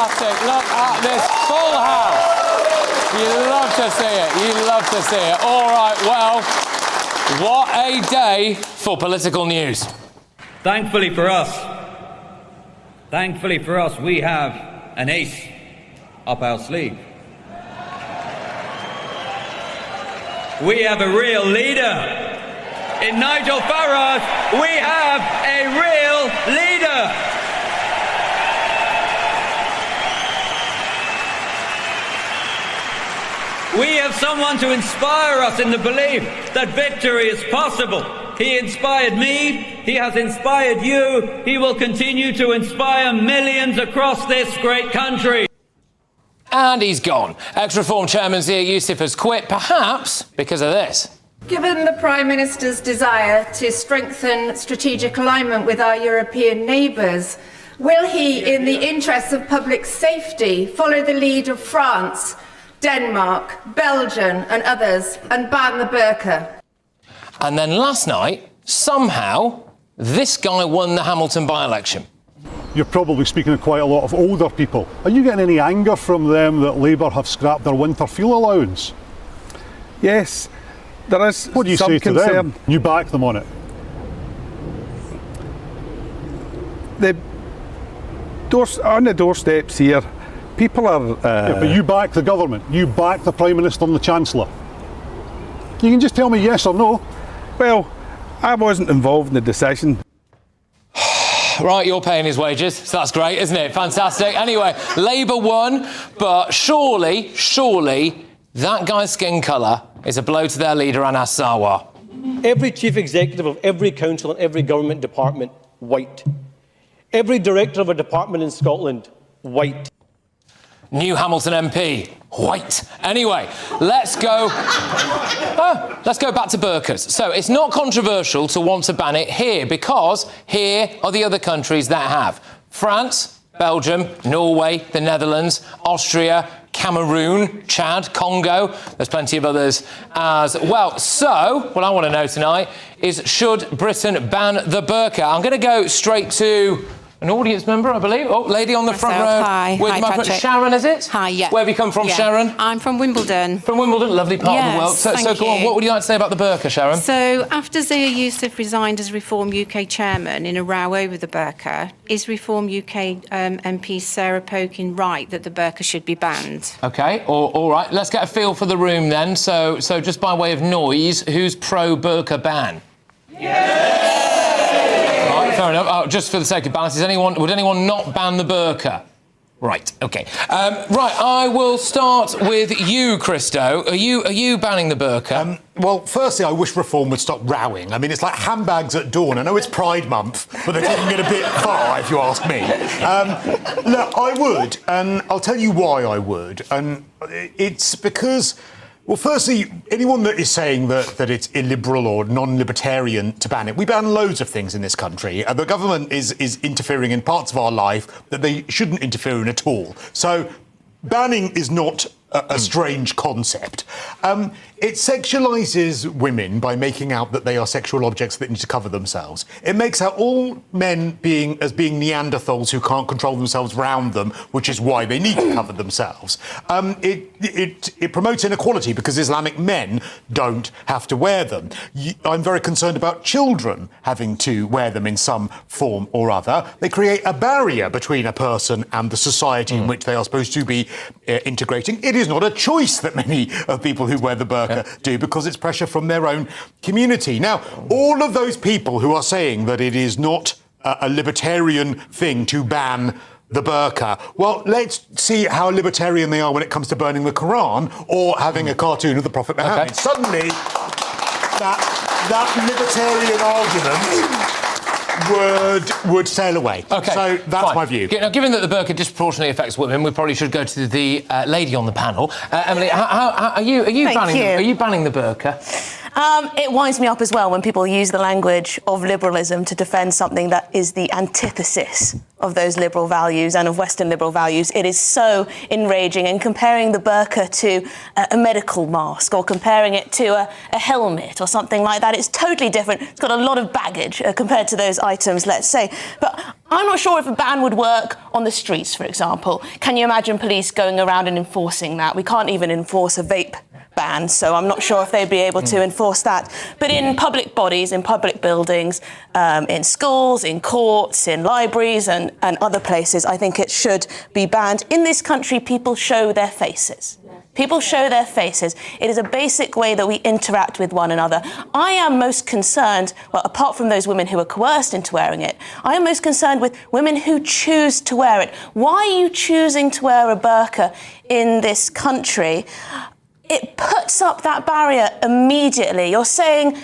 Fantastic. Look at this full house. You love to see it. You love to see it. All right, well, what a day for political news. Thankfully for us, we have an ace up our sleeve. We have a real leader. In Nigel Farage, we have a real leader. We have someone to inspire us in the belief that victory is possible. He inspired me, he has inspired you, he will continue to inspire millions across this great country. And he's gone. Ex-Reform Chairman Zia Youssef has quit, perhaps because of this. Given the Prime Minister's desire to strengthen strategic alignment with our European neighbours, will he, in the interests of public safety, follow the lead of France, Denmark, Belgium and others and ban the burqa? And then last night, somehow, this guy won the Hamilton by-election. You're probably speaking to quite a lot of older people. Are you getting any anger from them that Labour have scrapped their winter fuel allowance? Yes, there is. What do you say to them? You back them on it? On the doorsteps here, people are... Yeah, but you back the government. You back the Prime Minister and the Chancellor. You can just tell me yes or no. Well, I wasn't involved in the decision. Right, you're paying his wages, so that's great, isn't it? Fantastic. Anyway, Labour won, but surely, that guy's skin colour is a blow to their leader, Anas Sarwar. Every chief executive of every council and every government department, white. Every director of a department in Scotland, white. New Hamilton MP, white. Anyway, let's go back to burqas. So it's not controversial to want to ban it here because here are the other countries that have. France, Belgium, Norway, the Netherlands, Austria, Cameroon, Chad, Congo. There's plenty of others as well. So what I want to know tonight is, should Britain ban the burqa? I'm going to go straight to an audience member, I believe. Oh, lady on the front row. Hi. With my friend Sharon, is it? Hi, yeah. Where have you come from, yeah. Sharon? I'm from Wimbledon. From Wimbledon, lovely part of the world. So go on, what would you like to say about the burqa, Sharon? So, after Zia Youssef resigned as Reform UK chairman in a row over the burqa, is Reform UK MP Sarah Pokin right that the burqa should be banned? OK, all right. Let's get a feel for the room then. So just by way of noise, who's pro-burqa ban? Yeah! Fair enough. Oh, just for the sake of balance, would anyone not ban the burqa? Right. OK. Right. I will start with you, Christo. Are you banning the burqa? Well, firstly, I wish Reform would stop rowing. I mean, it's like handbags at dawn. I know it's Pride Month, but they're taking it a bit far, if you ask me. Look, I would, and I'll tell you why I would. And it's because... Well, firstly, anyone that is saying that it's illiberal or non-libertarian to ban it, we ban loads of things in this country. The government is interfering in parts of our life that they shouldn't interfere in at all. So banning is not a strange concept. It sexualises women by making out that they are sexual objects that need to cover themselves. It makes out all men being Neanderthals who can't control themselves round them, which is why they need to cover themselves. It promotes inequality because Islamic men don't have to wear them. I'm very concerned about children having to wear them in some form or other. They create a barrier between a person and the society in which they are supposed to be integrating. It is not a choice that many of people who wear the burqa do, because it's pressure from their own community. Now, all of those people who are saying that it is not a libertarian thing to ban the burqa, well, let's see how libertarian they are when it comes to burning the Quran or having a cartoon of the Prophet Muhammad. Okay. Suddenly, that libertarian argument would sail away. Okay, so that's my view. Now, given that the burqa disproportionately affects women, we probably should go to the lady on the panel. Emily, are you banning the burqa? It winds me up as well when people use the language of liberalism to defend something that is the antithesis of those liberal values and of Western liberal values. It is so enraging, and comparing the burqa to a medical mask or comparing it to a helmet or something like that, it's totally different. It's got a lot of baggage compared to those items, let's say. But I'm not sure if a ban would work on the streets, for example. Can you imagine police going around and enforcing that? We can't even enforce a vape ban, so I'm not sure if they'd be able to enforce that. But in public bodies, in public buildings, in schools, in courts, in libraries and other places, I think it should be banned. In this country, people show their faces. People show their faces. It is a basic way that we interact with one another. I am most concerned, well, apart from those women who are coerced into wearing it, I am most concerned with women who choose to wear it. Why are you choosing to wear a burqa in this country? It puts up that barrier immediately. You're saying,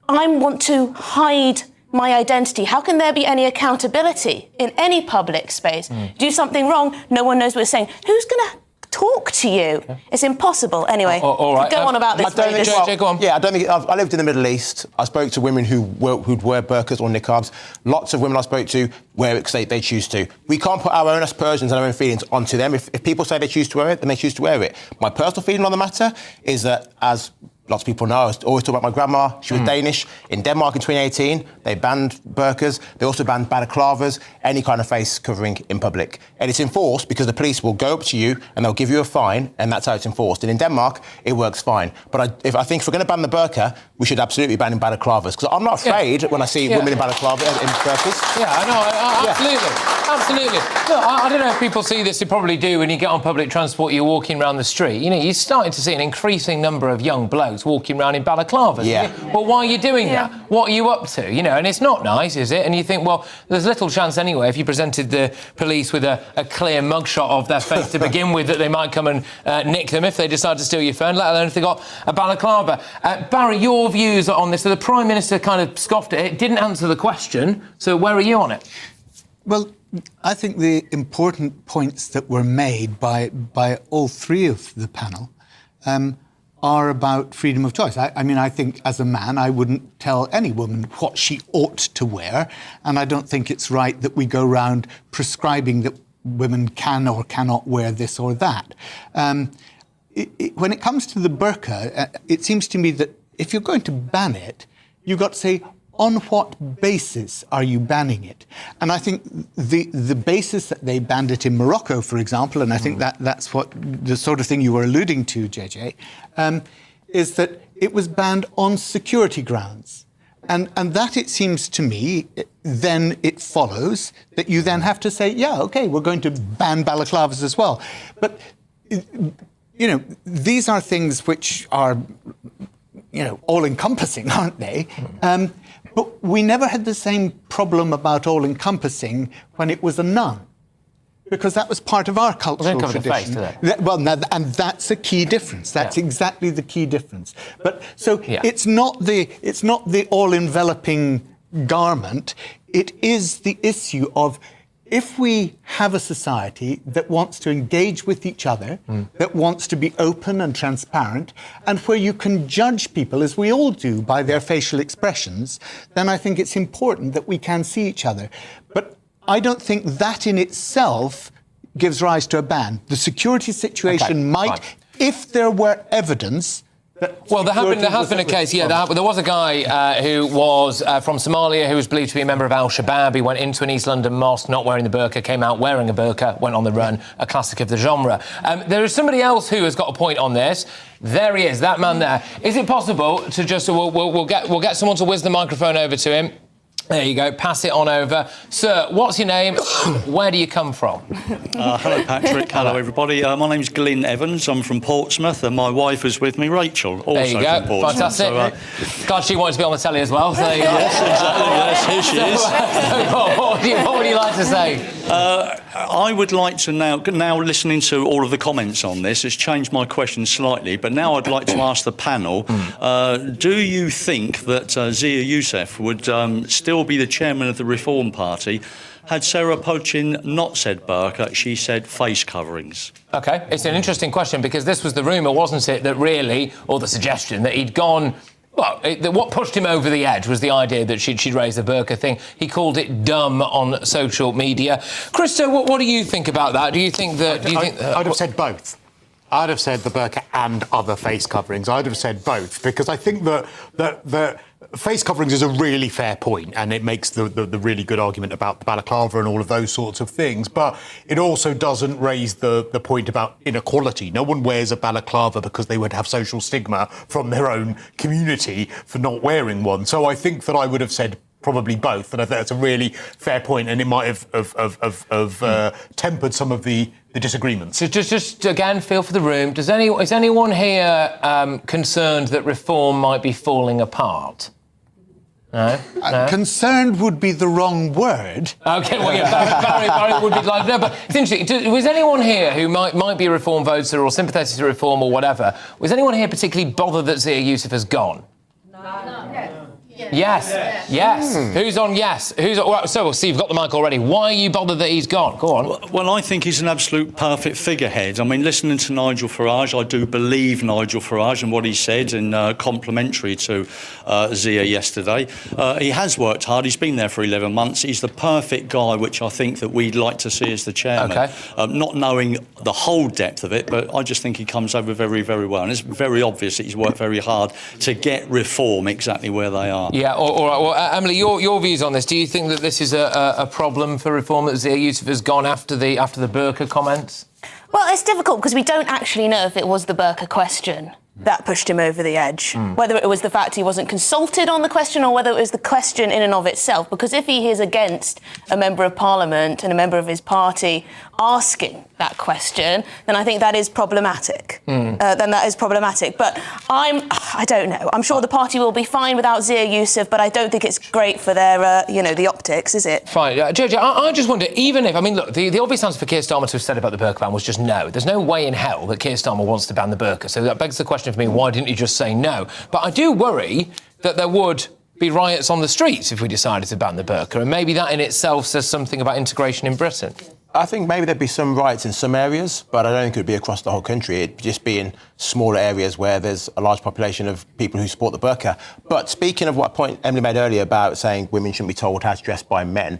I want to hide my identity. How can there be any accountability in any public space? Do something wrong, no one knows what you're saying. Who's going to talk to you? It's impossible. Anyway, all right. Go on about this. JJ, go on. Yeah, I don't think... I lived in the Middle East. I spoke to women who'd wear burqas or niqabs. Lots of women I spoke to wear it because they choose to. We can't put our own aspersions and our own feelings onto them. If people say they choose to wear it, then they choose to wear it. My personal feeling on the matter is that, as lots of people know, I always talk about my grandma. She was Danish. In Denmark in 2018, they banned burqas. They also banned balaclavas, any kind of face covering in public. And it's enforced because the police will go up to you and they'll give you a fine, and that's how it's enforced. And in Denmark, it works fine. But I think if we're going to ban the burqa, we should absolutely ban in balaclavas, because I'm not afraid when I see women in balaclavas, in burqas. Yeah, I know, absolutely. Look, I don't know if people see this, they probably do. When you get on public transport, you're walking around the street, you know, you're starting to see an increasing number of young blokes walking around in balaclavas. Yeah. Well, why are you doing that? What are you up to? You know, and it's not nice, is it? And you think, well, there's little chance anyway, if you presented the police with a clear mugshot of their face to begin with, that they might come and nick them if they decide to steal your phone, let alone if they got a balaclava. Barry, your views on this? So the Prime Minister kind of scoffed at it, didn't answer the question, so where are you on it? Well, I think the important points that were made by all three of the panel are about freedom of choice. I mean, I think as a man, I wouldn't tell any woman what she ought to wear, and I don't think it's right that we go around prescribing that women can or cannot wear this or that. When it comes to the burqa, it seems to me that if you're going to ban it, you've got to say, on what basis are you banning it? And I think the basis that they banned it in Morocco, for example, and I think that's what the sort of thing you were alluding to, JJ, is that it was banned on security grounds. And that, it seems to me, then it follows that you then have to say, yeah, OK, we're going to ban balaclavas as well. But, you know, these are things which are, you know, all-encompassing, aren't they? But we never had the same problem about all-encompassing when it was a nun, because that was part of our cultural tradition. And that's a key difference. That's exactly the key difference. But so it's not the all-enveloping garment. It is the issue of, if we have a society that wants to engage with each other, that wants to be open and transparent, and where you can judge people, as we all do, by their facial expressions, then I think it's important that we can see each other. But I don't think that in itself gives rise to a ban. The security situation might, if there were evidence. Well, there has been a case, there was a guy who was from Somalia, who was believed to be a member of Al-Shabaab. He went into an East London mosque not wearing the burqa, came out wearing a burqa, went on the run, a classic of the genre. There is somebody else who has got a point on this. There he is, that man there. Is it possible to just... We'll get someone to whiz the microphone over to him. There you go, pass it on over. Sir, what's your name? Where do you come from? Hello, Patrick. Hello, everybody. My name's Glyn Evans. I'm from Portsmouth, and my wife is with me, Rachel, also there you go. from Portsmouth. Fantastic. God, she wanted to be on the telly as well, so there you go. Yes, exactly. Yes, here she is. What would you like to say? I would like to now listening to all of the comments on this, it's changed my question slightly, but now I'd like to ask the panel, do you think that Zia Youssef would still be the chairman of the Reform Party had Sarah Pochin not said burqa, she said face coverings? OK, it's an interesting question, because this was the rumour, wasn't it, that really, or the suggestion, that he'd gone... Well, what pushed him over the edge was the idea that she'd raised the burqa thing. He called it dumb on social media. Christo, what do you think about that? Do you think that... I'd have said both. I'd have said the burqa and other face coverings. I'd have said both, because I think that face coverings is a really fair point, and it makes the really good argument about the balaclava and all of those sorts of things. But it also doesn't raise the point about inequality. No one wears a balaclava because they would have social stigma from their own community for not wearing one. So I think that I would have said probably both, and I think that's a really fair point, and it might have tempered some of the disagreements. So just again, feel for the room. Is anyone here concerned that reform might be falling apart? No? Concerned would be the wrong word. OK, well, yeah, Barry would be like... No, but it's interesting. Was anyone here who might be a reform voter or sympathetic to reform or whatever, was anyone here particularly bothered that Zia Youssef has gone? No. Yes. Who's on yes? So we'll see, you've got the mic already. Why are you bothered that he's gone? Go on. Well, I think he's an absolute perfect figurehead. I mean, listening to Nigel Farage, I do believe Nigel Farage and what he said, and complimentary to Zia yesterday. He has worked hard. He's been there for 11 months. He's the perfect guy, which I think that we'd like to see as the chairman. OK. Not knowing the whole depth of it, but I just think he comes over very, very well. And it's very obvious that he's worked very hard to get reform exactly where they are. Yeah, all right. Well, Emily, your views on this. Do you think that this is a problem for reform, that Zia Youssef has gone after the Burka comments? Well, it's difficult because we don't actually know if it was the Burka question that pushed him over the edge. Whether it was the fact he wasn't consulted on the question or whether it was the question in and of itself. Because if he is against a member of Parliament and a member of his party asking that question, then I think that is problematic. Then that is problematic. But I don't know. I'm sure the party will be fine without Zia Youssef, but I don't think it's great for their, the optics, is it? Fine. Jojo, I just wonder, even if... I mean, look, the obvious answer for Keir Starmer to have said about the Burka ban was just no. There's no way in hell that Keir Starmer wants to ban the Burka. So that begs the question for me, why didn't you just say no? But I do worry that there would be riots on the streets if we decided to ban the Burka, and maybe that in itself says something about integration in Britain. I think maybe there'd be some riots in some areas, but I don't think it would be across the whole country. It'd just be in smaller areas where there's a large population of people who support the burqa. But speaking of what point Emily made earlier about saying women shouldn't be told how to dress by men,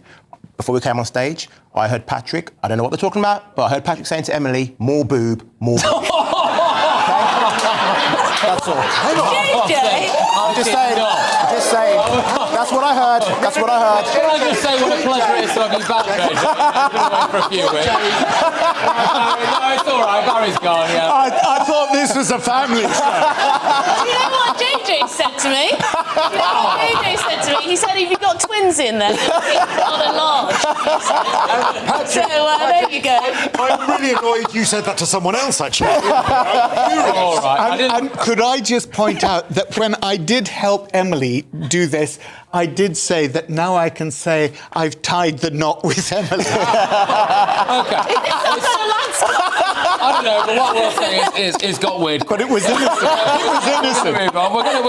before we came on stage, I heard Patrick, I don't know what they're talking about, but I heard Patrick saying to Emily, more boob, more boob. That's all. I'm just saying. That's what I heard. Can I just say what a pleasure it is to have you back, Jojo? You've been away for a few weeks. No, it's all right. Barry's gone, yeah. I thought this was a family show. You know what JJ said to me? He said if you've got twins in there, it's not a large. So there you go. I'm really annoyed you said that to someone else, actually. All right. And could I just point out that when I did help Emily do this, I did say that now I can say I've tied the knot with Emily. OK. I don't know, but what we're saying is got weird. But it was innocent. We're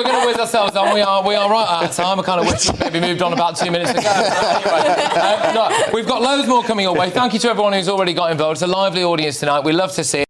going to whiz ourselves on. We are right out of time. I kind of wish we maybe moved on about 2 minutes ago. Anyway, we've got loads more coming your way. Thank you to everyone who's already got involved. It's a lively audience tonight. We love to see it.